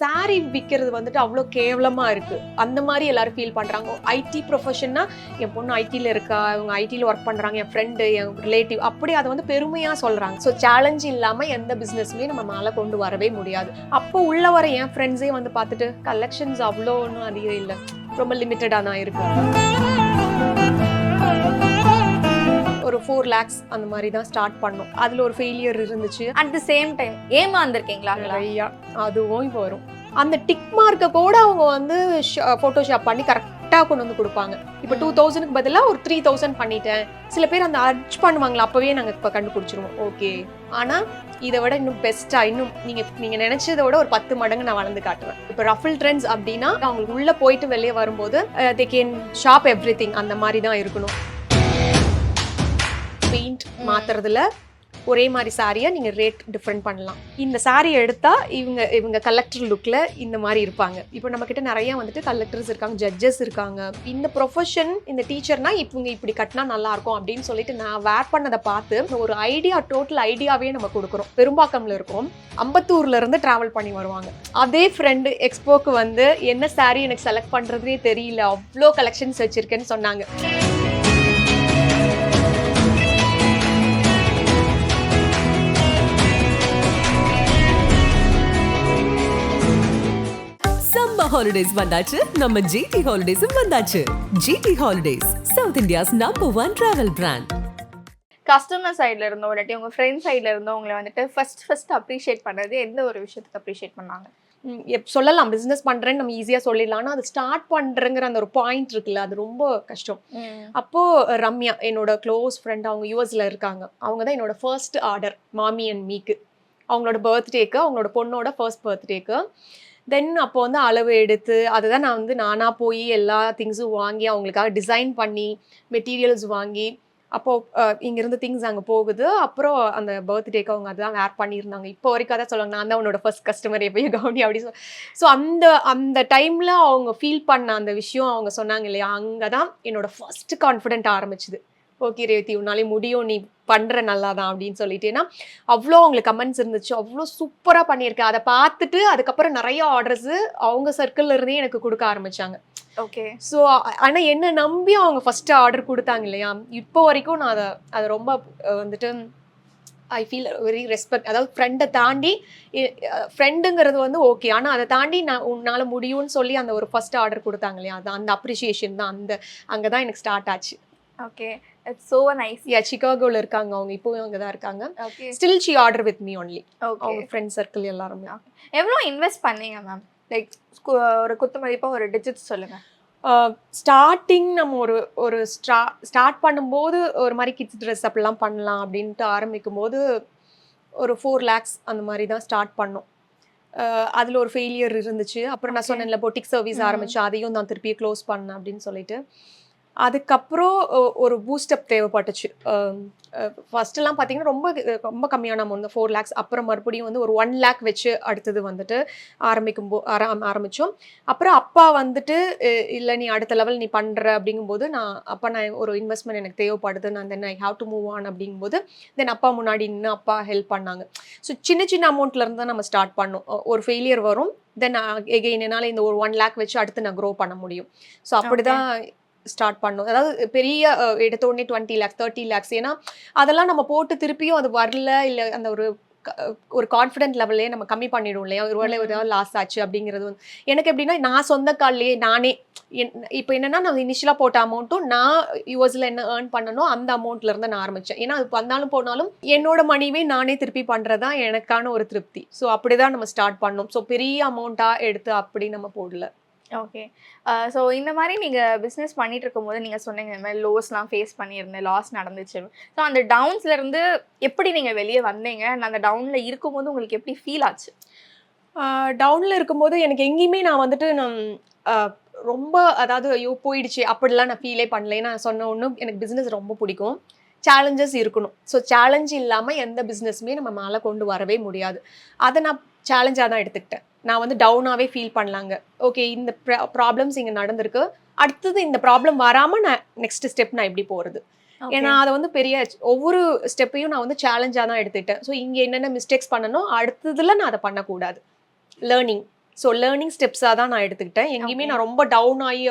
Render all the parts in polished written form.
Sorry விற்கிறது வந்துட்டு அவ்வளோ கேவலமா இருக்கு. அந்த மாரி எல்லாரும் ஃபீல் பண்றாங்க. ஐடி ப்ரொஃபஷன்னா, என் பொண்ணு ஐடில இருக்கா, இவங்க ஐடில ஒர்க் பண்றாங்க, என் ஃப்ரெண்டு, என் ரிலேட்டிவ் அப்படி அத வந்து பெருமையா சொல்றாங்க. ஸோ சேலஞ்ச் இல்லாம எந்த பிசினஸுமே நம்ம மேல கொண்டு வரவே முடியாது. அப்போ உள்ள வர என் ஃப்ரெண்ட்ஸே வந்து பார்த்துட்டு, கலெக்ஷன்ஸ் அவ்வளோ ஒண்ணும் அதிகம் இல்ல. ரொம்ப லிமிட்டடா தான் இருக்கு. ஒரு 4 லேக்ஸ் அந்த மாரி தான் ஸ்டார்ட் பண்ணோம். அதுல ஒரு ஃபெயிலியர் இருந்துச்சு. அட் தி சேம் டைம் ஏமாந்துருக்கீங்களா? நிறையா. அதுவும் இப்போ வரும். அந்த டிக் மார்க்க கூட அவங்க வந்து போட்டோஷாப் பண்ணி கரெக்ட்டா கொண்டு வந்து குடுப்பாங்க. இப்ப 2000க்கு பதிலா ஒரு 3000 பண்ணிட்டேன். சில பேர் அந்த அர்ஜ் பண்ணுவாங்களா, அப்பவே நாங்க இப்ப கண்டுபிடிச்சிருவோம். ஓகே. ஆனா இத விட இன்னும் பெஸ்ட்டா இன்னும் நீங்க நினைச்சத விட ஒரு 10 மடங்கு நான் வளர்ந்து காட்டுவேன். இப்ப ரஃபிள் ட்ரெண்ட்ஸ் அப்படின்னா அவங்களுக்கு உள்ள போயிட்டு வெளியே வரும்போது தே கேன் ஷாப் எவ்ரிதிங் அந்த மாதிரி தான் இருக்கணும். பெயிண்ட் மாத்துறதுல ஒரே மாதிரி சாரியை நீங்க ரேட் டிஃப்ரெண்ட் பண்ணலாம். இந்த சாரி எடுத்தா இவங்க கலெக்டர் லுக்ல இந்த மாதிரி இருப்பாங்க. இப்போ நம்ம கிட்ட நிறைய வந்துட்டு கலெக்டர்ஸ் இருக்காங்க, ஜட்ஜஸ் இருக்காங்க. இந்த ப்ரொஃபஷன் இந்த டீச்சர்னா இவங்க இப்படி கட்டினா நல்லா இருக்கும் அப்படின்னு சொல்லிட்டு நான் வேர் பண்ணதை பார்த்து ஒரு ஐடியா, டோட்டல் ஐடியாவே நம்ம கொடுக்குறோம். பெரும்பாக்கம்ல இருக்கோம், அம்பத்தூர்ல இருந்து டிராவல் பண்ணி வருவாங்க. அதே ஃப்ரெண்டு எக்ஸ்போக்கு வந்து என்ன சாரி எனக்கு செலக்ட் பண்றதுனே தெரியல, அவ்வளோ கலெக்ஷன்ஸ் வச்சிருக்கேன்னு சொன்னாங்க. ஹாலிடேஸ் வந்தாச்சு, நம்ம ஜிடி ஹாலிடேஸும் வந்தாச்சு. GT holidays, South India's number 1 travel brand. Customer சைட்ல இருந்தோ இல்லாட்டி உங்க ஃப்ரெண்ட் சைட்ல இருந்தோ உங்களை வந்துட்டு ஃபர்ஸ்ட் அப்ரிஷியேட் பண்ணது எந்த ஒரு விஷயத்துக்கு அப்ரிஷியேட் பண்ணாங்க? சொல்லலாம், பிசினஸ் பண்றேன்னு நம்ம ஈஸியா சொல்லிடலாம். ஆனா அது ஸ்டார்ட் பண்றேங்கிற அந்த ஒரு பாயிண்ட் இருக்குல்ல, அது ரொம்ப கஷ்டம். அப்போ ரம்யா என்னோட க்ளோஸ் ஃப்ரெண்ட், அவங்க யூஎஸ்ல இருக்காங்க. அவங்க தான் என்னோட ஃபர்ஸ்ட் ஆர்டர் மாமி அண்ட் மீக்கு, அவங்களோட பர்த்டேக்கு, அவங்களோட பொண்ணோட ஃபர்ஸ்ட் பர்த்டேக்கு. தென் அப்போ வந்து அளவு எடுத்து அதுதான் நான் வந்து நானாக போய் எல்லா திங்ஸும் வாங்கி அவங்களுக்காக டிசைன் பண்ணி மெட்டீரியல்ஸ் வாங்கி அப்போது இங்கேருந்து திங்ஸ் அங்கே போகுது. அப்புறம் அந்த பர்த்டேக்கு அவங்க அதுதான் வேர் பண்ணியிருந்தாங்க. இப்போ வரைக்கும் அதான் சொல்லுவாங்க, நான் தான் உன்னோட ஃபர்ஸ்ட் கஸ்டமர், எப்பயும் கவுனி அப்படி ஸோ அந்த டைமில் அவங்க ஃபீல் பண்ண அந்த விஷயம் அவங்க சொன்னாங்க இல்லையா, அங்கே தான் என்னோட ஃபர்ஸ்ட் கான்ஃபிடென்ட் ஆரம்பிச்சுது. ஓகே ரேவதி, உன்னாலே முடியும், நீ பண்ணுற நல்லா தான் அப்படின்னு சொல்லிட்டு. ஏன்னா அவ்வளோ அவங்களுக்கு கமெண்ட்ஸ் இருந்துச்சு, அவ்வளோ சூப்பராக பண்ணியிருக்கேன். அதை பார்த்துட்டு அதுக்கப்புறம் நிறைய ஆர்டர்ஸு அவங்க சர்க்கிளில் இருந்தே எனக்கு கொடுக்க ஆரம்பித்தாங்க. ஓகே. ஸோ ஆனால் என்ன நம்பி அவங்க ஃபஸ்ட்டு ஆர்டர் கொடுத்தாங்க இல்லையா, இப்போ வரைக்கும் நான் அதை ரொம்ப வந்துட்டு ஐ ஃபீல் வெரி ரெஸ்பெக்ட். அதாவது ஃப்ரெண்டை தாண்டி, ஃப்ரெண்டுங்கிறது வந்து ஓகே, ஆனால் அதை தாண்டி நான் உன்னால் முடியும்னு சொல்லி அந்த ஒரு ஃபஸ்ட் ஆர்டர் கொடுத்தாங்க இல்லையா, அது அந்த அப்ரிஷியேஷன் தான் அங்கே தான் எனக்கு ஸ்டார்ட் ஆச்சு. Okay, it's so nice. Ya, சிகாகோல இருக்காங்க அவங்க, இப்போவும் அங்கே தான் இருக்காங்க. Okay. Still she order with me only. Okay. அவங்க ஃப்ரெண்ட் சர்க்கிள் எல்லாருமே. எவ்வளோ இன்வெஸ்ட் பண்ணீங்க மேம்? லைக் ஒரு குத்து மதிப்பாக ஒரு டிஜிட்ஸ் சொல்லுங்கள். ஸ்டார்டிங் நம்ம ஒரு ஸ்டார்ட் பண்ணும்போது ஒரு மாதிரி கிட்ஸ் ட்ரெஸ் அப்படிலாம் பண்ணலாம் அப்படின்ட்டு ஆரம்பிக்கும் போது ஒரு 4 லேக்ஸ் அந்த மாதிரி தான் ஸ்டார்ட் பண்ணோம். அதில் ஒரு ஃபெயிலியர் இருந்துச்சு. அப்புறம் நான் சொன்னேன்ல, பொட்டிக் சர்வீஸ் ஆரம்பிச்சு அதையும் நான் திருப்பி க்ளோஸ் பண்ணேன் அப்படின்னு சொல்லிட்டு. அதுக்கப்புறம் ஒரு பூஸ்டப் தேவைப்பட்டுச்சு. ஃபர்ஸ்ட்லாம் பார்த்தீங்கன்னா ரொம்ப ரொம்ப கம்மியான அமௌண்ட், 4 லேக்ஸ். அப்புறம் மறுபடியும் வந்து ஒரு 1 லேக் வச்சு அடுத்தது வந்துட்டு ஆரம்பித்தோம். அப்புறம் அப்பா வந்துட்டு இல்லை நீ அடுத்த லெவல் நீ பண்ணுற அப்படிங்கும்போது நான் ஒரு இன்வெஸ்ட்மெண்ட் எனக்கு தேவைப்படுது, நான் then I have to move on அப்படிங்கும்போது தென் அப்பா முன்னாடி நின்று அப்பா ஹெல்ப் பண்ணாங்க. ஸோ சின்ன சின்ன அமௌண்ட்லேருந்து தான் நம்ம ஸ்டார்ட் பண்ணோம். ஒரு ஃபெயிலியர் வரும், தென் எகெயின் என்னால் இந்த ஒரு 1 லேக் வச்சு அடுத்து நான் க்ரோ பண்ண முடியும். ஸோ அப்படி தான் ஸ்டார்ட் பண்ணோம். அதாவது பெரிய எடுத்த உடனே 20 லேக்ஸ் 30 லேக்ஸ், ஏன்னா அதெல்லாம் நம்ம போட்டு திருப்பியும் அது வரல, இல்லை அந்த ஒரு கான்ஃபிடென்ட் லெவல்லே நம்ம கம்மி பண்ணிடும் இல்லையா, ஒரு லாஸ் ஆச்சு அப்படிங்கிறது வந்து எனக்கு எப்படின்னா, நான் சொந்த கால்லையே நானே இப்போ என்னன்னா, நான் இனிஷியலாக போட்ட அமௌண்ட்டும் நான் யூஎஸ்ல என்ன ஏர்ன் பண்ணணும் அந்த அமௌண்ட்ல இருந்து நான் ஆரம்பித்தேன். ஏன்னா அது வந்தாலும் போனாலும் என்னோட மணிவே நானே திருப்பி பண்ணுறதான் எனக்கான ஒரு திருப்தி. ஸோ அப்படிதான் நம்ம ஸ்டார்ட் பண்ணோம். ஸோ பெரிய அமௌண்ட்டாக எடுத்து அப்படி நம்ம போடல. ஓகே. ஸோ இந்த மாதிரி நீங்கள் பிஸ்னஸ் பண்ணிட்டு இருக்கும்போது நீங்கள் சொன்னீங்க இந்த மாதிரி லோஸ்லாம் ஃபேஸ் பண்ணியிருந்தேன், லாஸ் நடந்துச்சு. ஸோ அந்த டவுன்ஸ்லேருந்து எப்படி நீங்கள் வெளியே வந்தீங்க? அந்த டவுனில் இருக்கும்போது உங்களுக்கு எப்படி ஃபீல் ஆச்சு? டவுனில் இருக்கும்போது எனக்கு எங்கேயுமே நான் வந்துட்டு ரொம்ப அதாவது ஐயோ போயிடுச்சு அப்படிலாம் நான் ஃபீலே பண்ணல. ஏன்னா நான் சொன்ன ஒன்று, எனக்கு பிஸ்னஸ் ரொம்ப பிடிக்கும், சேலஞ்சஸ் இருக்கணும். ஸோ சேலஞ்ச் இல்லாமல் எந்த பிஸ்னஸுமே நம்ம மேலே கொண்டு வரவே முடியாது. அதை நான் சேலஞ்சாக தான் எடுத்துக்கிட்டேன். நான் வந்து டவுனாகவே ஃபீல் பண்ணலாங்க. ஓகே, இந்த ப்ராப்ளம்ஸ் இங்கே நடந்திருக்கு, அடுத்தது இந்த ப்ராப்ளம் வராமல் நான் நெக்ஸ்ட் ஸ்டெப் நான் எப்படி போகிறது. ஏன்னா அதை வந்து பெரிய ஒவ்வொரு ஸ்டெப்பையும் நான் வந்து சேலஞ்சாக தான் எடுத்துக்கிட்டேன். ஸோ இங்கே என்னென்ன மிஸ்டேக்ஸ் பண்ணணும், அடுத்ததில் நான் அதை பண்ணக்கூடாது. லேர்னிங். ஸோ லேர்னிங் ஸ்டெப்ஸாக தான் நான் எடுத்துக்கிட்டேன். எங்கேயுமே நான் ரொம்ப டவுன் ஆகி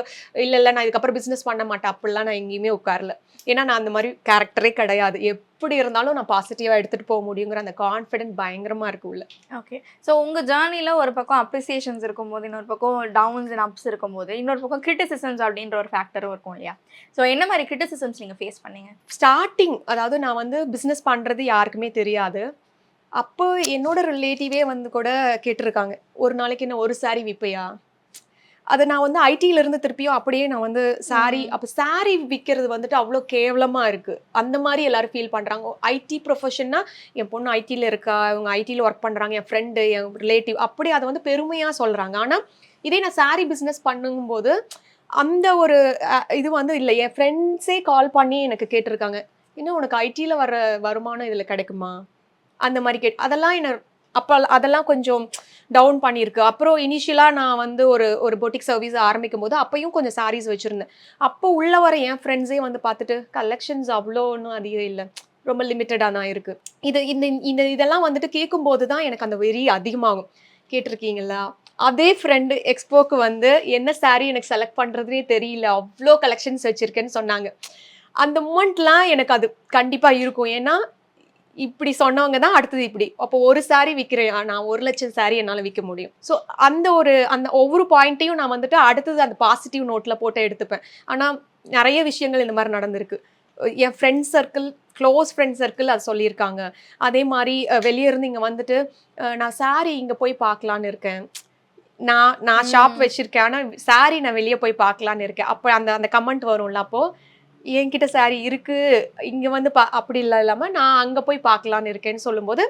இல்லை நான் இதுக்கப்புறம் பிஸ்னஸ் பண்ண மாட்டேன் அப்படிலாம் நான் எங்கேயுமே உட்காரல. ஏன்னா நான் அந்த மாதிரி கேரக்டரே கிடையாது. எப்படி இருந்தாலும் நான் பாசிட்டிவாக எடுத்துகிட்டு போக முடியுங்கிற அந்த கான்ஃபிடென்ட் பயங்கரமாக இருக்கு உள்ள. ஓகே. ஸோ உங்கள் ஜேர்னியில் ஒரு பக்கம் அப்ரிசியேஷன்ஸ் இருக்கும்போது, இன்னொரு பக்கம் டவுன்ஸ் அண்ட் அப்ஸ் இருக்கும்போது, இன்னொரு பக்கம் கிரிட்டிசிசம்ஸ் அப்படின்ற ஒரு ஃபேக்டரும் இருக்கும் இல்லையா? ஸோ என்ன மாதிரி கிரிட்டிசிசம்ஸ் நீங்கள் ஃபேஸ் பண்ணீங்க? ஸ்டார்டிங் அதாவது நான் வந்து பிஸ்னஸ் பண்ணுறது யாருக்குமே தெரியாது. அப்போ என்னோட ரிலேட்டிவே வந்து கூட கேட்டிருக்காங்க, ஒரு நாளைக்கு என்ன ஒரு சாரி விற்பியா? அதை நான் வந்து ஐடியிலேருந்து திருப்பியும் அப்படியே நான் வந்து சாரி அப்போ சாரி விற்கிறது வந்துட்டு அவ்வளோ கேவலமாக இருக்குது. அந்த மாதிரி எல்லாரும் ஃபீல் பண்ணுறாங்க. ஐடி ப்ரொஃபஷன்னா என் பொண்ணு ஐடியில் இருக்கா, இவங்க ஐடியில் ஒர்க் பண்ணுறாங்க, என் ஃப்ரெண்டு என் ரிலேட்டிவ் அப்படி அதை வந்து பெருமையாக சொல்கிறாங்க. ஆனால் இதே நான் சாரி பிஸ்னஸ் பண்ணும்போது அந்த ஒரு இது வந்து இல்லை. என் ஃப்ரெண்ட்ஸே கால் பண்ணி எனக்கு கேட்டிருக்காங்க, இன்னும் உனக்கு ஐடியில் வர வருமானம் இதில் கிடைக்குமா அந்த மாதிரி அதெல்லாம் என்ன அப்போ அதெல்லாம் கொஞ்சம் டவுன் பண்ணியிருக்கு. அப்புறம் இனிஷியலாக நான் வந்து ஒரு பொட்டிக் சர்வீஸ் ஆரம்பிக்கும் போது அப்பையும் கொஞ்சம் சாரீஸ் வச்சுருந்தேன். அப்போ உள்ள வர என் ஃப்ரெண்ட்ஸே வந்து பார்த்துட்டு கலெக்ஷன்ஸ் அவ்வளோ ஒன்றும் அதிகம் இல்லை, ரொம்ப லிமிட்டடாக தான் இருக்குது. இதெல்லாம் வந்துட்டு கேட்கும்போது தான் எனக்கு அந்த வெறி அதிகமாகும். கேட்டிருக்கீங்களா? அதே ஃப்ரெண்டு எக்ஸ்போக்கு வந்து என்ன சாரீ எனக்கு செலக்ட் பண்ணுறதுனே தெரியல, அவ்வளோ கலெக்ஷன்ஸ் வச்சுருக்கேன்னு சொன்னாங்க. அந்த மூமெண்ட்லாம் எனக்கு அது கண்டிப்பாக இருக்கும். ஏன்னா இப்படி சொன்னவங்க தான் அடுத்தது இப்படி. அப்போ ஒரு சாரி விற்கிறேன், நான் 1,00,000 சாரி என்னால் விற்க முடியும். ஸோ அந்த ஒவ்வொரு பாயிண்ட்டையும் நான் வந்துட்டு அடுத்தது அந்த பாசிட்டிவ் நோட்டில் போட்டு எடுத்துப்பேன். ஆனால் நிறைய விஷயங்கள் இந்த மாதிரி நடந்திருக்கு. என் friends circle, close friends circle அது சொல்லியிருக்காங்க. அதே மாதிரி வெளியே இருந்து இங்கே வந்துட்டு நான் சாரி இங்கே போய் பார்க்கலான்னு இருக்கேன், நான் ஷாப் வச்சுருக்கேன், ஆனால் சாரி நான் வெளியே போய் பார்க்கலான்னு இருக்கேன். அப்போ அந்த கமெண்ட் வரும்ல, அப்போது என்கிட்ட சாரி இருக்குது இங்கே வந்து அப்படி இல்லாமல் நான் அங்கே போய் பார்க்கலான்னு இருக்கேன்னு சொல்லும்போது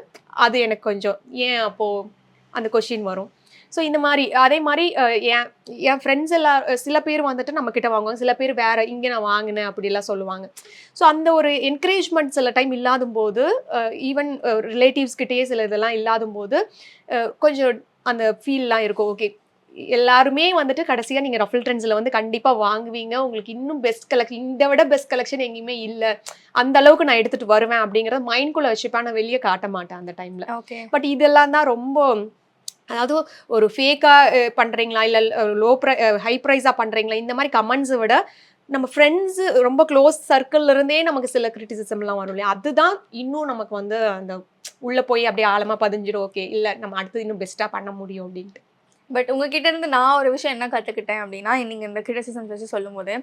அது எனக்கு கொஞ்சம் ஏன் அப்போது அந்த கொஷின் வரும். ஸோ இந்த மாதிரி அதே மாதிரி என் ஃப்ரெண்ட்ஸ் சில பேர் வந்துட்டு நம்மக்கிட்ட வாங்குவாங்க, சில பேர் வேறு இங்கே நான் வாங்கினேன் அப்படிலாம் சொல்லுவாங்க. ஸோ அந்த ஒரு என்கரேஜ்மெண்ட் சில டைம் இல்லாத போது, ஈவன் ரிலேட்டிவ்ஸ்கிட்டே சில இதெல்லாம் இல்லாத போது கொஞ்சம் அந்த ஃபீல்லாம் இருக்கும். ஓகே, எல்லாருமே வந்துட்டு கடைசியாக நீங்கள் ரஃபிள் ட்ரெண்ட்ஸில் வந்து கண்டிப்பாக வாங்குவீங்க, உங்களுக்கு இன்னும் பெஸ்ட் கலெக்ஷன், இந்த விட பெஸ்ட் கலெக்ஷன் எங்கேயுமே இல்லை, அந்த அளவுக்கு நான் எடுத்துகிட்டு வருவேன் அப்படிங்கிறத மைண்ட்குள்ளே வச்சுப்பேன். நான் வெளியே காட்ட மாட்டேன் அந்த டைமில். ஓகே. பட் இதெல்லாம் தான் ரொம்ப, அதாவது ஒரு ஃபேக்காக பண்ணுறீங்களா இல்லை ஹை ப்ரைஸாக பண்ணுறீங்களா, இந்த மாதிரி கமெண்ட்ஸை விட நம்ம ஃப்ரெண்ட்ஸு ரொம்ப க்ளோஸ் சர்க்கிள் இருந்தே நமக்கு சில கிரிட்டிசிசம்லாம் வரும் இல்லையா, அதுதான் இன்னும் நமக்கு வந்து அந்த உள்ளே போய் அப்படியே ஆழமாக பதிஞ்சிடும். ஓகே, இல்லை நம்ம அடுத்தது இன்னும் பெஸ்ட்டாக பண்ண முடியும் அப்படின்ட்டு. பட் உங்ககிட்ட இருந்து நான் ஒரு விஷயம் என்ன கற்றுக்கிட்டேன் அப்படின்னா, நீங்கள் இந்த கிரிட்டிசிசம்ஸ் வச்சு சொல்லும்போது,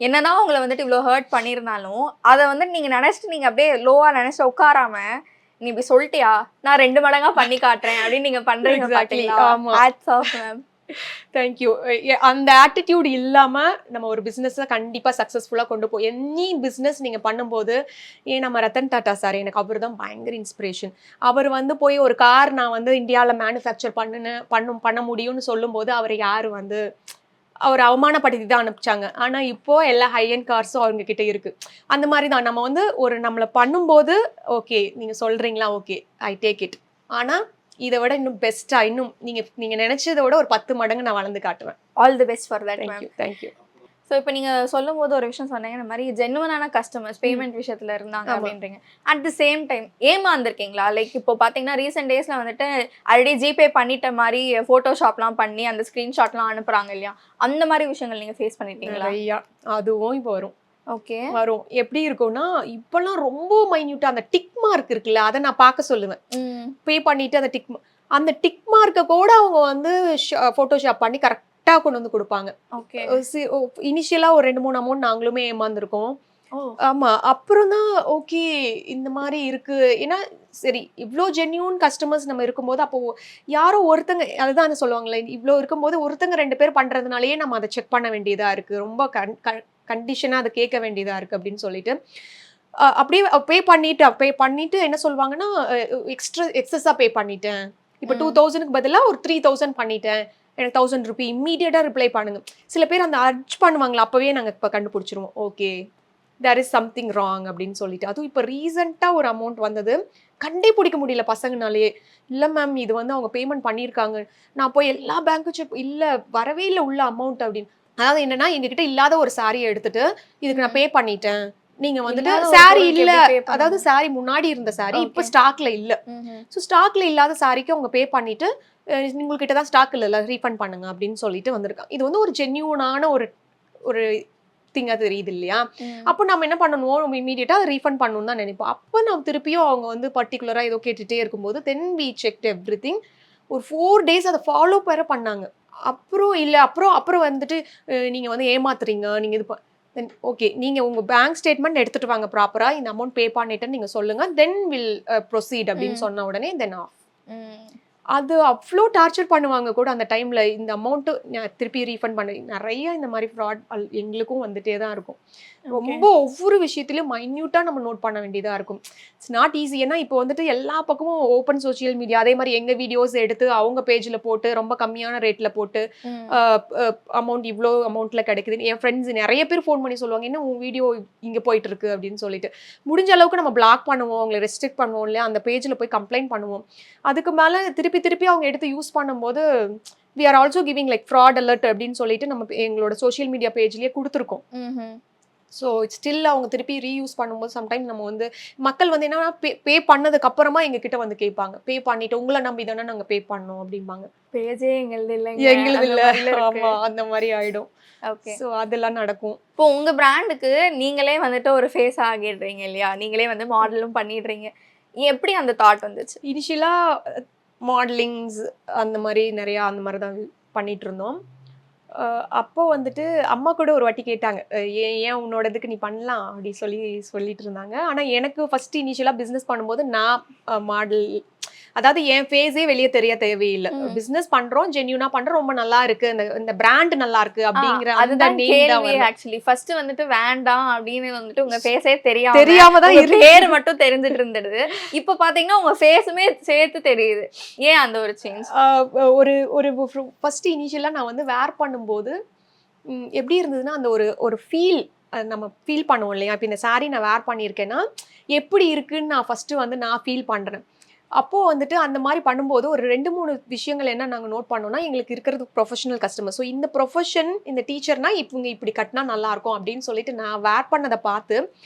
என்னதான் உங்களை வந்துட்டு இவ்வளோ ஹர்ட் பண்ணியிருந்தாலும் அதை வந்துட்டு நீங்கள் நினச்சிட்டு நீங்கள் அப்படியே லோவாக நினச்சிட்டு உட்காராம, நீ இப்படி சொல்லிட்டியா நான் 2 மடங்கா பண்ணி காட்டுறேன் அப்படின்னு நீங்கள் பண்ணுறீங்க. Hats off ma'am. தேங்க்யூ. அந்த ஆட்டிடியூட் இல்லாமல் நம்ம ஒரு பிஸ்னஸை கண்டிப்பாக சக்ஸஸ்ஃபுல்லாக கொண்டு போய் எனி பிஸ்னஸ் நீங்கள் பண்ணும்போது, நம்ம ரத்தன் டாட்டா சார் எனக்கு அவர் தான் பயங்கர இன்ஸ்பிரேஷன். அவர் வந்து போய் ஒரு கார் நான் வந்து இந்தியாவில் மேனுஃபேக்சர் பண்ண முடியும்னு சொல்லும்போது அவர் யார் வந்து அவர் அவமானப்படுத்தி தான் அனுப்பிச்சாங்க. ஆனால் இப்போது எல்லா ஹை அண்ட் கார்ஸும் அவங்க கிட்டே இருக்குது. அந்த மாதிரி தான் நம்ம வந்து நம்மளை பண்ணும்போது ஓகே நீங்கள் சொல்கிறீங்களா, ஓகே ஐ டேக் இட், ஆனால் இதை விட இன்னும் பெஸ்ட்டாக இன்னும் நீங்கள் நினச்சதை விட ஒரு 10 மடங்கு நான் வளர்ந்து காட்டுவேன். All the best for that. Thank you. So இப்போ நீங்கள் சொல்லும் போது ஒரு விஷயம் சொன்னீங்க, இந்த மாதிரி ஜென்வனான கஸ்டமர்ஸ் பேமெண்ட் விஷயத்தில் இருந்தாங்க அப்படின்றீங்க. அட் தி சேம் டைம் ஏமாந்துருக்கீங்களா? லைக் இப்போ பார்த்தீங்கன்னா ரீசெண்ட் டேஸில் வந்துட்டு ஆல்ரெடி ஜிபே பண்ணிட்ட மாதிரி ஃபோட்டோஷாப்லாம் பண்ணி அந்த ஸ்க்ரீன்ஷாட்லாம் அனுப்புகிறாங்க இல்லையா, அந்த மாதிரி விஷயங்கள் நீங்கள் ஃபேஸ் பண்ணிட்டீங்களா? ஐயா, அதுவும் இப்போ வரும். ஓகே, வரும். எப்படி இருக்கும்னா இப்போல்லாம் ரொம்ப மைன்யூட்டாக அந்த டிக் மார்க் இருக்குல்ல, அதை நான் பார்க்க சொல்லுவேன். பே பண்ணிவிட்டு அந்த டிக் மார்க்கை கூட அவங்க வந்து ஃபோட்டோஷாப் பண்ணி கரெக்டாக கொண்டு வந்து கொடுப்பாங்க. ஓகே. இனிஷியலாக ஒரு 2-3 அமௌண்ட் நாங்களுமே ஏமாந்துருக்கோம். ஆமாம். அப்புறம் தான் ஓகே இந்த மாதிரி இருக்குது. ஏன்னா சரி இவ்வளோ ஜென்யூன் கஸ்டமர்ஸ் நம்ம இருக்கும்போது, அப்போது யாரோ ஒருத்தங்க அதுதான் சொல்லுவாங்களே, இவ்வளோ இருக்கும்போது ஒருத்தங்க 2 பேர் பண்ணுறதுனாலேயே நம்ம அதை செக் பண்ண வேண்டியதாக இருக்குது, ரொம்ப கண்டிஷனாக அதை கேட்க வேண்டியதாக இருக்குது அப்படின்னு சொல்லிட்டு அப்படியே பே பண்ணிவிட்டு என்ன சொல்லுவாங்கன்னா, எக்ஸஸாக பே பண்ணிட்டேன், இப்போ 2000க்கு பதிலாக ஒரு 3000 பண்ணிட்டேன், எனக்கு 1000 ரூபி இம்மீடியட்டாக ரிப்ளை பண்ணுங்க. சில பேர் அந்த அர்ஜ் பண்ணுவாங்களா, அப்போவே நாங்கள் இப்போ கண்டுபிடிச்சிருவோம் okay there is something wrong அப்படின்னு சொல்லிட்டு. அதுவும் இப்போ ரீசெண்டாக ஒரு அமௌண்ட் வந்தது, கண்டே பிடிக்க முடியல பசங்கனாலே. இல்லை மேம் இது வந்து அவங்க பேமெண்ட் பண்ணியிருக்காங்க, நான் போய் எல்லா பேங்க்கும் செக், இல்லை வரவே இல்லை உள்ள அமௌண்ட் அப்படின்னு. அதாவது என்னன்னா எங்ககிட்ட இல்லாத ஒரு சாரியை எடுத்துட்டு இதுக்கு நான் பே பண்ணிட்டேன், நீங்க வந்துட்டு சாரி இல்ல, அதாவது சாரி முன்னாடி இருந்த சாரி இப்போ ஸ்டாக்ல இல்ல, ஸோ ஸ்டாக்ல இல்லாத சாரிக்கு அவங்க பே பண்ணிட்டு உங்கள்கிட்ட தான் ஸ்டாக் இல்லைல்ல, ரீஃபண்ட் பண்ணுங்க அப்படின்னு சொல்லிட்டு வந்திருக்காங்க. இது வந்து ஒரு ஜென்யூனான ஒரு ஒரு திங்கா தெரியுது இல்லையா? அப்போ நம்ம என்ன பண்ணணும், இம்மீடியட்டா ரீஃபண்ட் பண்ணணும்னு தான் நினைப்போம். அப்போ நம்ம திருப்பியும் அவங்க வந்து பர்ட்டிகுலரா ஏதோ கேட்டுட்டே இருக்கும்போது தென் வி செக்ட் எவ்ரிதிங். ஒரு 4 டேஸ் அத ஃபாலோ வேற பண்ணாங்க. அப்புறம் இல்ல அப்புறம் அப்புறம் வந்துட்டு நீங்க வந்து ஏமாத்துறீங்க. நீங்க இது தென் ஓகே. நீங்க உங்க பேங்க் ஸ்டேட்மெண்ட் எடுத்துட்டு வாங்க ப்ராப்பரா. இந்த அமௌண்ட் பே பண்ணிட்டேன்னு நீங்க சொல்லுங்க. தென் வில் ப்ரொசீட் அப்படின்னு சொன்ன உடனே தென் ஆஃப். அது அவ்ளோ டார்ச்சர் பண்ணுவாங்க கூட அந்த டைம்ல. இந்த அமௌண்ட் திருப்பி ரீஃபண்ட் பண்ணு. நெறைய இந்த மாரி ஃப்ராட் எங்களுக்கும் வந்துட்டே தான் இருக்கும். ரொம்ப ஒவ்வொரு விஷயத்திலயும் மைன்யூட்டா நம்ம நோட் பண்ண வேண்டியதா இருக்கும். It's not easy. ஏன்னா இப்போ வந்துட்டு எல்லா பக்கமும் ஓப்பன் சோசியல் மீடியா. அதே மாரி எங்க வீடியோஸ் எடுத்து அவங்க பேஜ்ல போட்டு ரொம்ப கம்மியான ரேட்ல போட்டு அமௌண்ட் இவ்ளோ அமௌண்ட்ல கிடைக்குது. என் ஃப்ரெண்ட்ஸ் நெறைய பேர் ஃபோன் பண்ணி சொல்லுவாங்க. என்ன உன் வீடியோ இங்க போயிட்டு இருக்கு அப்படின்னு சொல்லிட்டு. முடிஞ்ச அளவுக்கு நம்ம பிளாக் பண்ணுவோம். அவங்கள ரெஸ்ட்ரிக்ட் பண்ணுவோம் இல்லையா? அந்த பேஜ்ல போய் கம்ப்ளைண்ட் பண்ணுவோம். அதுக்கு மேல திருப்பி திருப்பி அவங்க எடுத்து யூஸ் பண்ணும்போது we are also giving like fraud alert அப்படின்னு சொல்லிட்டு நம்ம எங்களோட சோஷியல் மீடியா பேஜ்லயே கொடுத்துருக்கோம். ஸோ ஸ்டில் அவங்க திருப்பி ரீயூஸ் பண்ணும்போது சம்டைம் நம்ம வந்து மக்கள் வந்து என்னன்னா பே பண்ணதுக்கு அப்புறமா எங்ககிட்ட வந்து கேட்பாங்க. பே பண்ணிட்டு உங்களை நம்பி தானே நாங்கள் பே பண்ணோம் அப்படிம்பாங்க. பேஜே எங்களுது இல்லைங்க. எங்களுது அந்த இல்ல. மாதிரில இருக்கு. ஆமா அந்த மாதிரி ஆயிடும். ஓகே. ஸோ அதெல்லாம் நடக்கும். இப்போ உங்க பிராண்டுக்கு நீங்களே வந்துட்டு ஒரு ஃபேஸ் ஆகிடுறீங்க இல்லையா? நீங்களே வந்து மாடலும் பண்ணிடுறீங்க. எப்படி அந்த தாட் வந்துச்சு? இனிஷியலா மாடலிங்ஸ் அந்த மாதிரி நிறையா அந்த மாதிரி தான் பண்ணிட்டு இருந்தோம். அப்போ வந்துட்டு அம்மா கூட ஒரு வாட்டி கேட்டாங்க. ஏன் ஏன் உன்னோடதுக்கு நீ பண்ணலாம் அப்படி சொல்லிட்டு இருந்தாங்க. ஆனா எனக்கு ஃபர்ஸ்ட் இனிஷியலா பிசினஸ் பண்ணும்போது நான் மாடல், அதாவது என் ஃபேஸே வெளியே தெரிய தேவையில்லை. பிசினஸ் பண்றோம், ஜென்யூனா பண்றோம், ரொம்ப நல்லா இருக்கு, இந்த பிராண்ட் நல்லா இருக்கு அப்படிங்கிற அந்த அதுதான் நேம் தான் கேள்வி. வரல. ஆக்சுவலி ஃபர்ஸ்ட் வந்துட்டு வேண்டாம் அப்படின்னு வந்துட்டு உங்க ஃபேஸே தெரியாம தான் உங்க பேர் மட்டும் தெரிஞ்சிட்டு இருந்தது. இப்போ பாத்தீங்கன்னா உங்க ஃபேஸுமே சேர்த்து தெரியுது. ஏன் அந்த ஒரு சேஞ்ச்? ஒரு ஒரு ஃபர்ஸ்ட் இனிஷியலா நான் வந்து வேர் பண்ணும்போது எப்படி இருந்ததுன்னா அந்த ஒரு ஃபீல் நம்ம ஃபீல் பண்ணுவோம் இல்லையா? இப்போ இந்த சாரீ நான் வேர் பண்ணியிருக்கேன்னா எப்படி இருக்குன்னு நான் ஃபர்ஸ்ட் வந்து நான் ஃபீல் பண்றேன். அப்போ வந்துட்டு அந்த மாதிரி பண்ணும்போது ஒரு 2-3 விஷயங்கள் என்ன நாங்கள் நோட் பண்ணோம்னா, எங்களுக்கு இருக்கிறது ப்ரொஃபஷனல் கஸ்டமர். ஸோ இந்த ப்ரொஃபஷன், இந்த டீச்சர்னா இவங்க இப்படி கட்டினா நல்லா இருக்கும் அப்படின்னு சொல்லிட்டு நான் வேர் பண்ணதை பார்த்து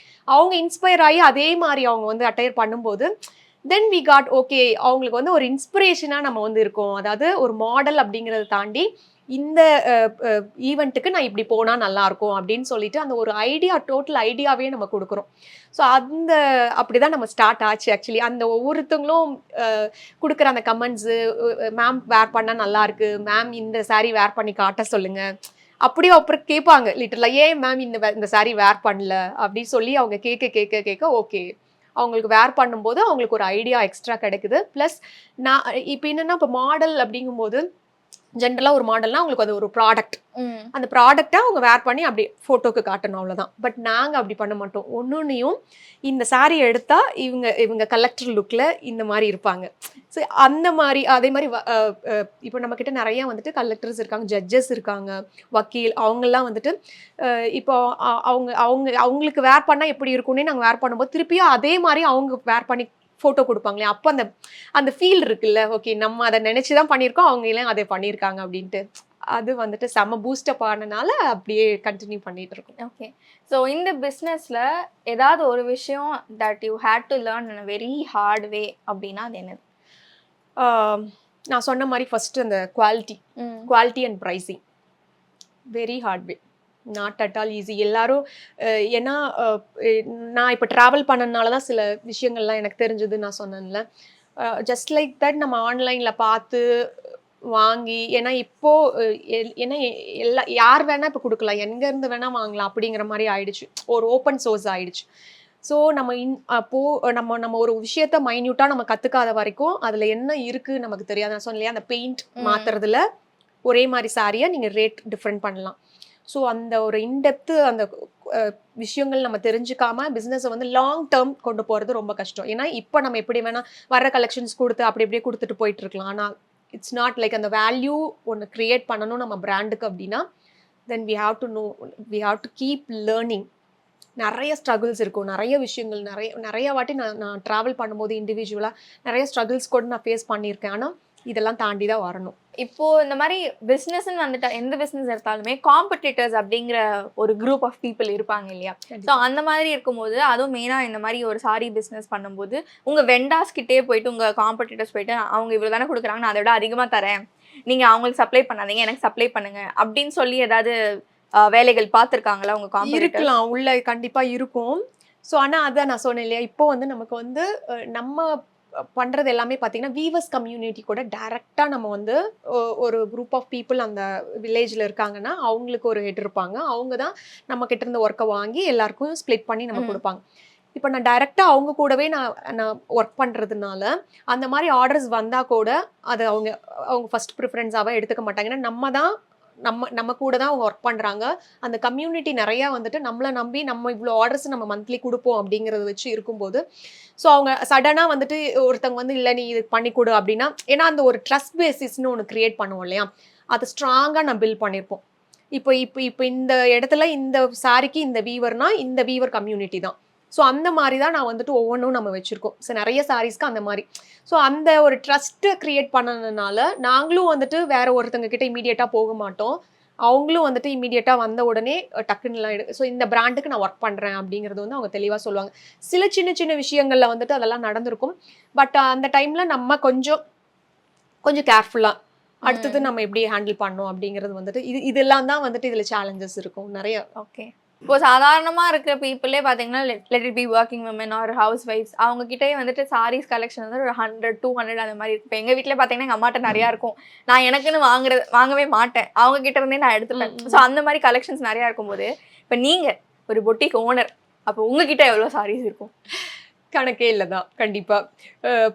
அவங்க இன்ஸ்பயர் ஆகி அதே மாதிரி அவங்க வந்து அட்டையர் பண்ணும்போது தென் வி காட் ஓகே. அவங்களுக்கு வந்து ஒரு இன்ஸ்பிரேஷனாக நம்ம வந்து இருக்கோம். அதாவது ஒரு மாடல் அப்படிங்கிறத தாண்டி இந்த ஈவெண்ட்டுக்கு நான் இப்படி போனால் நல்லா இருக்கும் அப்படின்னு சொல்லிட்டு அந்த ஒரு ஐடியா, டோட்டல் ஐடியாவே நம்ம கொடுக்குறோம். ஸோ அப்படிதான் நம்ம ஸ்டார்ட் ஆச்சு. ஆக்சுவலி அந்த ஒவ்வொருத்தவங்களும் கொடுக்குற அந்த கமெண்ட்ஸு, மேம் வேர் பண்ணால் நல்லா இருக்கு, மேம் இந்த சாரீ வேர் பண்ணி காட்ட சொல்லுங்க, அப்படியே அப்புறம் கேட்பாங்க லிட்டரலா, ஏன் மேம் இந்த சாரீ வேர் பண்ணல அப்படின்னு சொல்லி அவங்க கேட்க ஓகே அவங்களுக்கு வேர் பண்ணும்போது அவங்களுக்கு ஒரு ஐடியா எக்ஸ்ட்ரா கிடைக்குது. ப்ளஸ் நான் இப்போ என்னன்னா இப்போ மாடல் அப்படிங்கும்போது ஜென்ரலா ஒரு மாடல்னா அவங்களுக்கு அது ஒரு ப்ராடக்ட். அந்த ப்ராடக்டை அவங்க வேர் பண்ணி அப்படி ஃபோட்டோக்கு காட்டணும், அவ்வளோதான். பட் நாங்கள் அப்படி பண்ண மாட்டோம். ஒன்னொன்னையும் இந்த சாரீ எடுத்தா இவங்க கலெக்டர் லுக்கில் இந்த மாதிரி இருப்பாங்க. ஸோ அந்த மாதிரி அதே மாதிரி இப்போ நம்மக்கிட்ட நிறையா வந்துட்டு கலெக்டர்ஸ் இருக்காங்க, ஜட்ஜஸ் இருக்காங்க, வக்கீல், அவங்கெல்லாம் வந்துட்டு இப்போ அவங்களுக்கு வேர் பண்ணால் எப்படி இருக்கும்னே நாங்கள் வேர் பண்ணும்போது திருப்பியும் அதே மாதிரி அவங்க வேர் பண்ணி ஃபோட்டோ கொடுப்பாங்களே, அப்போ அந்த ஃபீல் இருக்குல்ல, ஓகே நம்ம அதை நினச்சி தான் பண்ணியிருக்கோம், அவங்க எல்லாம் அதை பண்ணியிருக்காங்க அப்படின்ட்டு அது வந்துட்டு செம்ம பூஸ்டப் ஆனனால அப்படியே கண்டினியூ பண்ணிட்டு இருக்கோம். ஓகே. ஸோ இந்த பிஸ்னஸில் ஏதாவது ஒரு விஷயம் that you had to learn in a very hard way அப்படின்னா அது என்னது? நான் சொன்ன மாதிரி ஃபர்ஸ்ட் அந்த quality and pricing very hard way, not at all easy. எல்லாரும் ஏன்னா நான் இப்போ ட்ராவல் பண்ணனால தான் சில விஷயங்கள்லாம் எனக்கு தெரிஞ்சது. நான் சொன்னேன்ல, ஜஸ்ட் லைக் தட் நம்ம ஆன்லைனில் பார்த்து வாங்கி, ஏன்னா இப்போ ஏன்னா யார் வேணா இப்போ கொடுக்கலாம், எங்கேருந்து வேணா வாங்கலாம் அப்படிங்கிற மாதிரி ஆயிடுச்சு, ஒரு ஓப்பன் சோர்ஸ் ஆயிடுச்சு. ஸோ நம்ம நம்ம ஒரு விஷயத்த மைன்யூட்டாக நம்ம கற்றுக்காத வரைக்கும் அதில் என்ன இருக்குது நமக்கு தெரியாது. நான் சொன்னேன் இல்லையா, அந்த பெயிண்ட் மாற்றுறதுல ஒரே மாதிரி சாரியை நீங்கள் ரேட் டிஃப்ரெண்ட் பண்ணலாம். ஸோ அந்த ஒரு இன்டெப்த்து அந்த விஷயங்கள் நம்ம தெரிஞ்சுக்காம பிஸ்னஸை வந்து லாங் டேர்ம் கொண்டு போகிறது ரொம்ப கஷ்டம். ஏன்னா இப்போ நம்ம எப்படி வேணால் வர கலெக்ஷன்ஸ் கொடுத்து அப்படி அப்படியே கொடுத்துட்டு போயிட்டு இருக்கலாம். ஆனால் இட்ஸ் நாட் லைக் அந்த வேல்யூ ஒன்று க்ரியேட் பண்ணணும் நம்ம பிராண்டுக்கு அப்படின்னா then we have to keep learning. நிறைய ஸ்ட்ரகிள்ஸ் இருக்கும், நிறைய விஷயங்கள் நிறைய வாட்டி நான் ட்ராவல் பண்ணும்போது இண்டிவிஜுவலாக நிறைய ஸ்ட்ரகிள்ஸ் கூட நான் ஃபேஸ் பண்ணியிருக்கேன். ஆனால் இதெல்லாம் தாண்டி தான் வரணும். இப்போ இந்த மாதிரி பிஸ்னஸ்ன்னு வந்துட்டா எந்த பிஸ்னஸ் எடுத்தாலுமே காம்படிட்டர்ஸ் அப்படிங்கிற ஒரு குரூப் ஆஃப் பீப்புள் இருப்பாங்க இல்லையா? ஸோ அந்த மாதிரி இருக்கும்போது அதுவும் மெயினாக இந்த மாதிரி ஒரு சாரி பிஸ்னஸ் பண்ணும்போது உங்கள் வெண்டாஸ் கிட்டே போயிட்டு உங்கள் காம்படிட்டர்ஸ் போயிட்டு அவங்க இவ்வளோ தானே கொடுக்குறாங்க, நான் அதை விட அதிகமாக தரேன், நீங்கள் அவங்களுக்கு சப்ளை பண்ணாதீங்க, எனக்கு சப்ளை பண்ணுங்க அப்படின்னு சொல்லி ஏதாவது வேலைகள் பார்த்துருக்காங்களா உங்கள் காம்படிட்டர்? இருக்கலாம், உள்ள கண்டிப்பா இருக்கும். ஸோ ஆனால் அதான் நான் சொன்னேன் இல்லையா, இப்போ வந்து நமக்கு வந்து நம்ம பண்ணுறது எல்லாமே பார்த்தீங்கன்னா வீவர்ஸ் கம்யூனிட்டி கூட டைரெக்டாக நம்ம வந்து ஒரு குரூப் ஆஃப் பீப்புள் அந்த வில்லேஜில் இருக்காங்கன்னா அவங்களுக்கு ஒரு ஹெட் இருப்பாங்க, அவங்க தான் நம்ம கிட்ட இருந்த ஒர்க்கை வாங்கி எல்லாருக்கும் ஸ்ப்ளிட் பண்ணி நம்ம கொடுப்பாங்க. இப்போ நான் டைரெக்டாக அவங்க கூடவே நான் ஒர்க் பண்ணுறதுனால அந்த மாதிரி ஆர்டர்ஸ் வந்தால் கூட அது அவங்க ஃபர்ஸ்ட் ப்ரிஃபரன்ஸாகவே எடுத்துக்க மாட்டாங்க. ஏன்னா நம்ம கூட தான் அவங்க ஒர்க் பண்ணுறாங்க. அந்த கம்யூனிட்டி நிறையா வந்துட்டு நம்மளை நம்பி நம்ம இவ்வளோ ஆர்டர்ஸ் நம்ம மந்த்லி கொடுப்போம் அப்படிங்கிறத வச்சு இருக்கும்போது ஸோ அவங்க சடனாக வந்துட்டு ஒருத்தவங்க வந்து இல்லை நீ இது பண்ணி கொடு அப்படின்னா, ஏன்னா அந்த ஒரு ட்ரஸ்ட் பேசிஸ்னு ஒன்று க்ரியேட் பண்ணுவோம் இல்லையா, அது ஸ்ட்ராங்காக நான் பில்ட் பண்ணியிருப்போம். இப்போ இந்த இடத்துல இந்த சாரிக்கு இந்த வீவர்னா இந்த வீவர் கம்யூனிட்டி தான். ஸோ அந்த மாதிரி தான் நான் வந்துட்டு ஒவ்வொன்றும் நம்ம வச்சுருக்கோம். ஸோ நிறைய சாரீஸ்க்கு அந்த மாதிரி. ஸோ அந்த ஒரு ட்ரஸ்ட்டு க்ரியேட் பண்ணதுனால நாங்களும் வந்துட்டு வேற ஒருத்தங்க கிட்ட இமீடியட்டாக போக மாட்டோம். அவங்களும் வந்துட்டு இமீடியட்டாக வந்த உடனே டக்குன்னுலாம் ஸோ இந்த பிராண்டுக்கு நான் ஒர்க் பண்ணுறேன் அப்படிங்கிறது வந்து அவங்க தெளிவாக சொல்லுவாங்க. சில சின்ன சின்ன விஷயங்களில் வந்துட்டு அதெல்லாம் நடந்திருக்கும். பட் அந்த டைமில் நம்ம கொஞ்சம் கேர்ஃபுல்லாக அடுத்தது நம்ம எப்படி ஹேண்டில் பண்ணோம் அப்படிங்கிறது வந்துட்டு இதெல்லாம் தான் வந்துட்டு இதில் சேலஞ்சஸ் இருக்கும் நிறைய. ஓகே. இப்போ சாதாரணமாக இருக்கிற பீப்புளே பார்த்தீங்கன்னா let it be working women or house wives அவங்க கிட்டே வந்துட்டு சாரீஸ் கலெக்ஷன் வந்து ஒரு 100-200 அந்த மாதிரி இருக்கும். இப்போ எங்கள் வீட்டில் பார்த்தீங்கன்னா எங்கள் அம்மாட்ட நிறையா இருக்கும். நான் எனக்குன்னு வாங்கவே மாட்டேன், அவங்க கிட்ட இருந்தே நான் எடுத்துப்பேன். ஸோ அந்த மாதிரி கலெக்ஷன்ஸ் நிறையா இருக்கும்போது இப்போ நீங்கள் ஒரு பொட்டிக் ஓனர், அப்போ உங்ககிட்ட எவ்வளோ சாரீஸ் இருக்கும்? கணக்கே இல்லை தான் கண்டிப்பாக.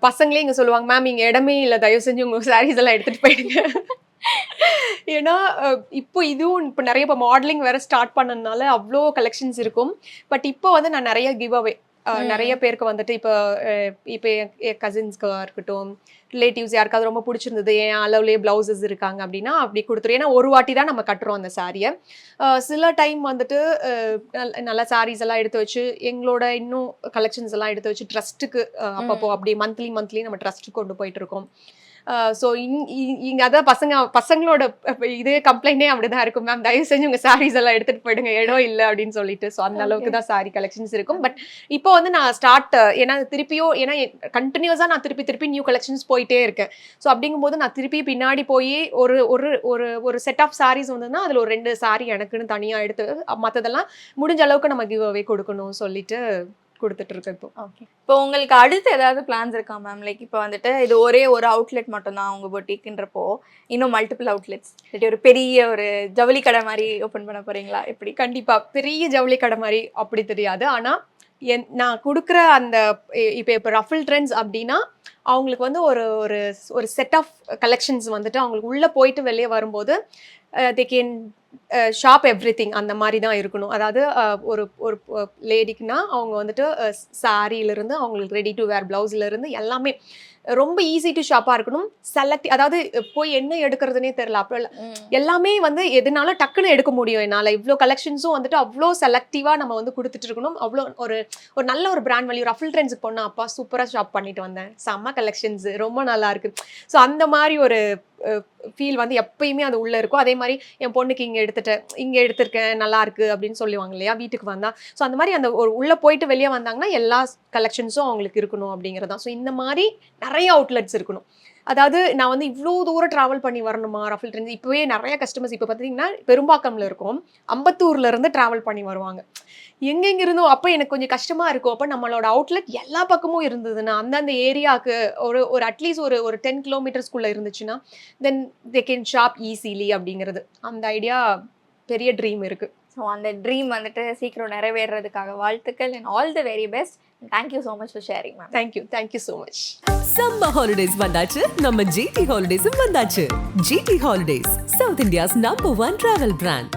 பசங்களே இங்கே சொல்லுவாங்க, மேம் இங்கே இடமே இல்லை, தயவு செஞ்சு உங்கள் சாரீஸ் எல்லாம் எடுத்துகிட்டு போயிடுங்க. ஏன்னா இப்போ நிறைய இப்போ மாடலிங் வேற ஸ்டார்ட் பண்ணதுனால அவ்வளோ கலெக்ஷன்ஸ் இருக்கும். பட் இப்போ வந்து நான் நிறைய கிவ் அவே நிறைய பேருக்கு வந்துட்டு இப்போ என் கசின்ஸ்க்கு இருக்கட்டும், ரிலேட்டிவ்ஸ் யாருக்காவது ரொம்ப பிடிச்சிருந்தது, என் அளவுலேயே ப்ளவுசஸ் இருக்காங்க அப்படின்னா அப்படி கொடுத்துரும். ஏன்னா ஒரு வாட்டி தான் நம்ம கட்டுறோம் அந்த சாரியை. சில டைம் வந்துட்டு நல்ல சாரீஸ் எல்லாம் எடுத்து வச்சு எங்களோட இன்னும் கலெக்ஷன்ஸ் எல்லாம் எடுத்து வச்சு ட்ரஸ்ட்டுக்கு அப்பப்போ அப்படி மந்த்லி நம்ம ட்ரஸ்ட்டுக்கு கொண்டு போயிட்டு இருக்கோம். ஸோ இங்கே அதான் பசங்களோட இதே கம்ப்ளைண்டே அப்படிதான் இருக்கும், மேம் தயவு செஞ்சு உங்கள் சாரீஸ் எல்லாம் எடுத்துகிட்டு போயிடுங்க, இடம் இல்லை அப்படின்னு சொல்லிட்டு. ஸோ அந்த அளவுக்கு தான் சாரி கலெக்ஷன்ஸ் இருக்கும். பட் இப்போ வந்து நான் ஏன்னா கண்டினியூஸாக நான் திருப்பி நியூ கலெக்ஷன்ஸ் போயிட்டே இருக்கேன். ஸோ அப்படிங்கும்போது நான் திருப்பி பின்னாடி போய் ஒரு செட் ஆஃப் சாரீஸ் வந்ததுன்னா அதில் ஒரு 2 சாரி எனக்குன்னு தனியாக எடுத்து மற்றதெல்லாம் முடிஞ்ச அளவுக்கு நம்ம கிவ் அவே கொடுக்கணும் சொல்லிட்டு கொடுத்துட்டு இருக்கேன் இப்போ. ஓகே. இப்போ உங்களுக்கு அடுத்து ஏதாவது பிளான்ஸ் இருக்கா மேம்? லைக் இப்போ வந்துட்டு இது ஒரே ஒரு அவுட்லெட் மட்டும்தான் உங்க பொட்டிக்குன்றப்போ இன்னும் மல்டிபிள் அவுட்லெட்ஸ் ஒரு பெரிய ஒரு ஜவுளி கடை மாதிரி ஓப்பன் பண்ண போறீங்களா? எப்படி? கண்டிப்பா பெரிய ஜவுளி கடை மாதிரி அப்படி தெரியாது. ஆனா நான் கொடுக்குற அந்த இப்போ ரஃபிள் ட்ரெண்ட்ஸ் அப்படின்னா அவங்களுக்கு வந்து ஒரு செட் ஆஃப் கலெக்ஷன்ஸ் வந்துட்டு அவங்களுக்கு உள்ள போயிட்டு வெளியே வரும்போது தே கேன் ஷாப் எவ்ரிதிங் அந்த மாதிரி தான் இருக்கணும். அதாவது ஒரு லேடிக்குன்னா அவங்க வந்துட்டு சாரியிலிருந்து அவங்களுக்கு ரெடி டு வேர் ப்ளவுஸ்லேருந்து எல்லாமே ரொம்ப ஈஸி டு ஷாப்பாக இருக்கணும். அதாவது போய் என்ன எடுக்கிறதுனே தெரியல அப்போ எல்லாமே வந்து எதுனாலும் டக்குன்னு எடுக்க முடியும் என்னால். இவ்வளோ கலெக்ஷன்ஸும் வந்துட்டு அவ்வளோ செலக்டிவாக நம்ம வந்து கொடுத்துட்டு இருக்கணும். அவ்வளோ ஒரு நல்ல ஒரு பிராண்ட் வேல்யூ. ரஃபிள் ட்ரெண்ட்ஸுக்கு போனால் அப்பா சூப்பராக ஷாப் பண்ணிட்டு வந்தேன், செம்ம கலெக்ஷன்ஸ், ரொம்ப நல்லா இருக்கு. ஸோ அந்த மாதிரி ஒரு ஃபீல் வந்து எப்பயுமே அது உள்ளே இருக்கும். அதே மாதிரி என் பொண்ணுக்கு இங்கே எடுத்திருக்கேன் நல்லா இருக்கு அப்படின்னு சொல்லுவாங்க இல்லையா வீட்டுக்கு வந்தால். ஸோ அந்த மாதிரி அந்த ஒரு உள்ளே போயிட்டு வெளியே வந்தாங்கன்னா எல்லா கலெக்ஷன்ஸும் அவங்களுக்கு இருக்கணும் அப்படிங்கிறதான். ஸோ இந்த மாதிரி நிறைய அவுட்லெட்ஸ் இருக்கணும். அதாவது நான் வந்து இவ்வளோ தூரம் ட்ராவல் பண்ணி வரணுமா ரஃபிள் ட்ரெண்ட்ஸ்? இப்போவே நிறைய கஸ்டமர்ஸ் இப்போ பார்த்தீங்கன்னா பெரும்பாக்கம்ல இருக்கும், அம்பத்தூர்ல இருந்து ட்ராவல் பண்ணி வருவாங்க எங்கெங்க இருந்தோ. அப்போ எனக்கு கொஞ்சம் கஷ்டமா இருக்கும். அப்போ நம்மளோட அவுட்லெட் எல்லா பக்கமும் இருந்ததுன்னா அந்தந்த ஏரியாவுக்கு ஒரு அட்லீஸ்ட் ஒரு 10 கிலோமீட்டர்ஸ்குள்ளே இருந்துச்சுன்னா தென் தே கேன் ஷாப் ஈஸிலி அப்படிங்கிறது அந்த ஐடியா பெரிய ட்ரீம் இருக்கு. ஸோ அந்த ட்ரீம் வந்துட்டு சீக்கிரம் நிறைவேறதுக்காக வாழ்த்துக்கள் and all the very best. Thank you so much for sharing ma'am. Thank you so much. Summer holidays வந்தாச்சு, நம்ம ஜிடி ஹாலிடேஸும் வந்தாச்சு. GT holidays, South India's number 1 travel brand.